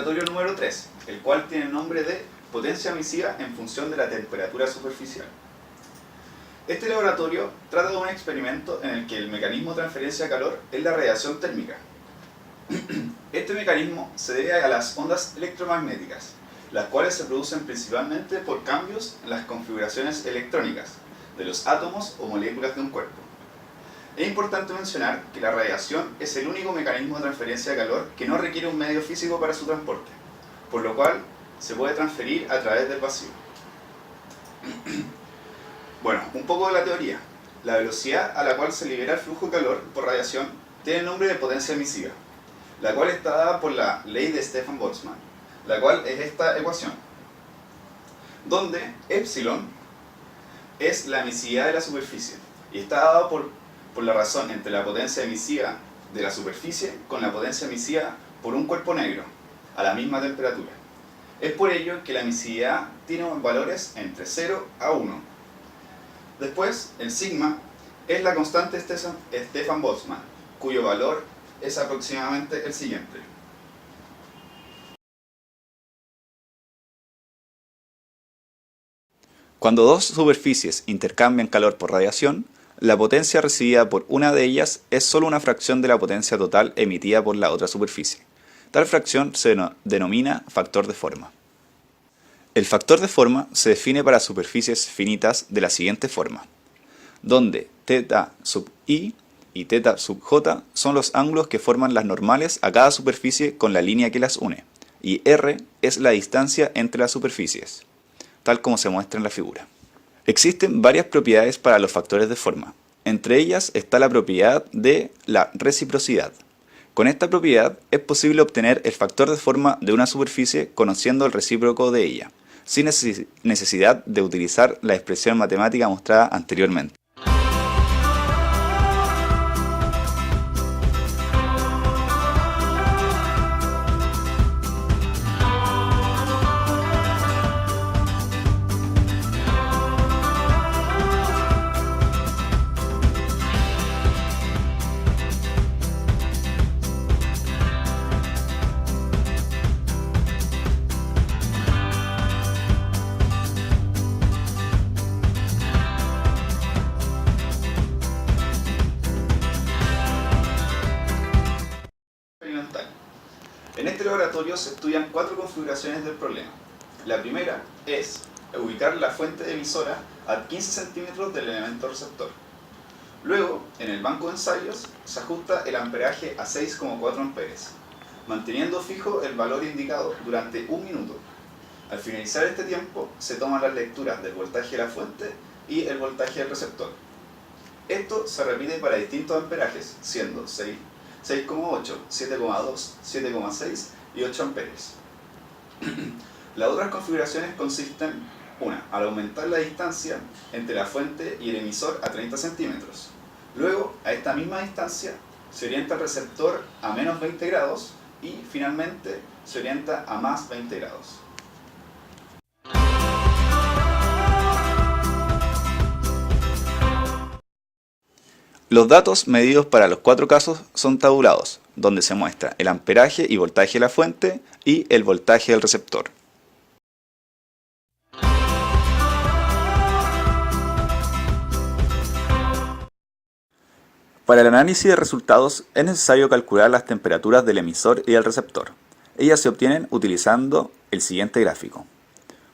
laboratorio número 3, el cual tiene el nombre de potencia emisiva en función de la temperatura superficial. Este laboratorio trata de un experimento en el que el mecanismo de transferencia de calor es la radiación térmica. Este mecanismo se debe a las ondas electromagnéticas, las cuales se producen principalmente por cambios en las configuraciones electrónicas de los átomos o moléculas de un cuerpo. Es importante mencionar que la radiación es el único mecanismo de transferencia de calor que no requiere un medio físico para su transporte, por lo cual se puede transferir a través del vacío. Bueno, un poco de la teoría. La velocidad a la cual se libera el flujo de calor por radiación tiene el nombre de potencia emisiva, la cual está dada por la ley de Stefan Boltzmann, la cual es esta ecuación, donde epsilon es la emisividad de la superficie y está dada por la razón entre la potencia emisiva de la superficie con la potencia emisiva por un cuerpo negro a la misma temperatura. Es por ello que la emisividad tiene valores entre 0 a 1. Después, el sigma es la constante Stefan Boltzmann, cuyo valor es aproximadamente el siguiente. Cuando dos superficies intercambian calor por radiación, la potencia recibida por una de ellas es solo una fracción de la potencia total emitida por la otra superficie. Tal fracción se denomina factor de forma. El factor de forma se define para superficies finitas de la siguiente forma, donde θ sub i y θ sub j son los ángulos que forman las normales a cada superficie con la línea que las une, y r es la distancia entre las superficies, tal como se muestra en la figura. Existen varias propiedades para los factores de forma. Entre ellas está la propiedad de la reciprocidad. Con esta propiedad es posible obtener el factor de forma de una superficie conociendo el recíproco de ella, sin necesidad de utilizar la expresión matemática mostrada anteriormente. En este laboratorio se estudian 4 configuraciones del problema. La primera es ubicar la fuente emisora a 15 centímetros del elemento receptor. Luego, en el banco de ensayos, se ajusta el amperaje a 6,4 amperes, manteniendo fijo el valor indicado durante 1 minuto. Al finalizar este tiempo, se toman las lecturas del voltaje de la fuente y el voltaje del receptor. Esto se repite para distintos amperajes, siendo 6,8, 7,2, 7,6 y 8 amperes. Las otras configuraciones consisten, al aumentar la distancia entre la fuente y el emisor a 30 centímetros. Luego, a esta misma distancia, se orienta el receptor a menos 20 grados y, finalmente, se orienta a más 20 grados. Los datos medidos para los 4 casos son tabulados, donde se muestra el amperaje y voltaje de la fuente y el voltaje del receptor. Para el análisis de resultados es necesario calcular las temperaturas del emisor y del receptor. Ellas se obtienen utilizando el siguiente gráfico.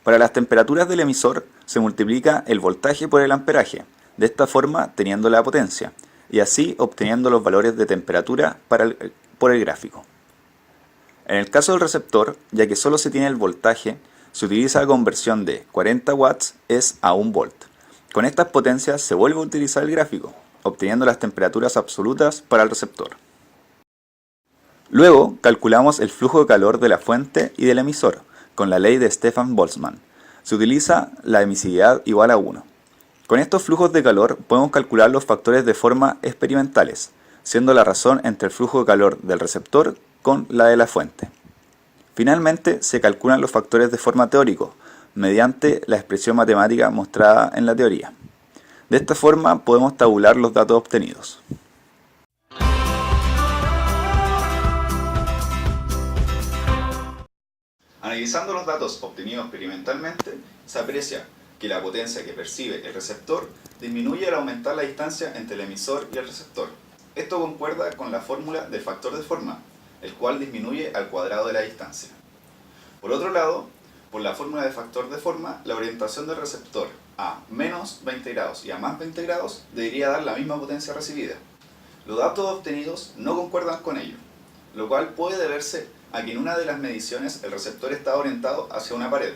Para las temperaturas del emisor se multiplica el voltaje por el amperaje, de esta forma teniendo la potencia, y así obteniendo los valores de temperatura por el gráfico. En el caso del receptor, ya que solo se tiene el voltaje, se utiliza la conversión de 40 watts es a 1 volt. Con estas potencias se vuelve a utilizar el gráfico, obteniendo las temperaturas absolutas para el receptor. Luego calculamos el flujo de calor de la fuente y del emisor, con la ley de Stefan Boltzmann. Se utiliza la emisividad igual a 1. Con estos flujos de calor podemos calcular los factores de forma experimentales, siendo la razón entre el flujo de calor del receptor con la de la fuente. Finalmente se calculan los factores de forma teórico, mediante la expresión matemática mostrada en la teoría. De esta forma podemos tabular los datos obtenidos. Utilizando los datos obtenidos experimentalmente, se aprecia que la potencia que percibe el receptor disminuye al aumentar la distancia entre el emisor y el receptor. Esto concuerda con la fórmula del factor de forma, el cual disminuye al cuadrado de la distancia. Por otro lado, por la fórmula de factor de forma, la orientación del receptor a menos 20 grados y a más 20 grados debería dar la misma potencia recibida. Los datos obtenidos no concuerdan con ello, lo cual puede deberse a que en una de las mediciones el receptor estaba orientado hacia una pared,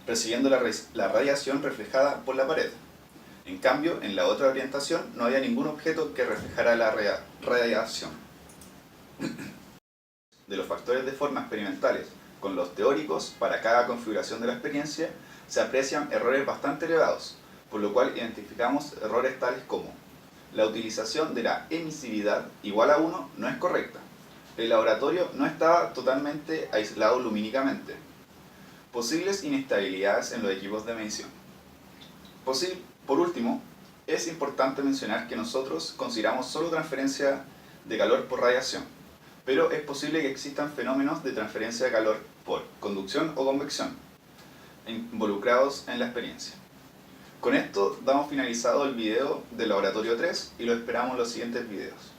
recibiendo la radiación reflejada por la pared. En cambio, en la otra orientación no había ningún objeto que reflejara la radiación. De los factores de forma experimentales con los teóricos para cada configuración de la experiencia, se aprecian errores bastante elevados, por lo cual identificamos errores tales como: la utilización de la emisividad igual a 1 no es correcta. El laboratorio no estaba totalmente aislado lumínicamente. Posibles inestabilidades en los equipos de medición. Por último, es importante mencionar que nosotros consideramos solo transferencia de calor por radiación, pero es posible que existan fenómenos de transferencia de calor por conducción o convección involucrados en la experiencia. Con esto damos finalizado el video del laboratorio 3 y lo esperamos en los siguientes videos.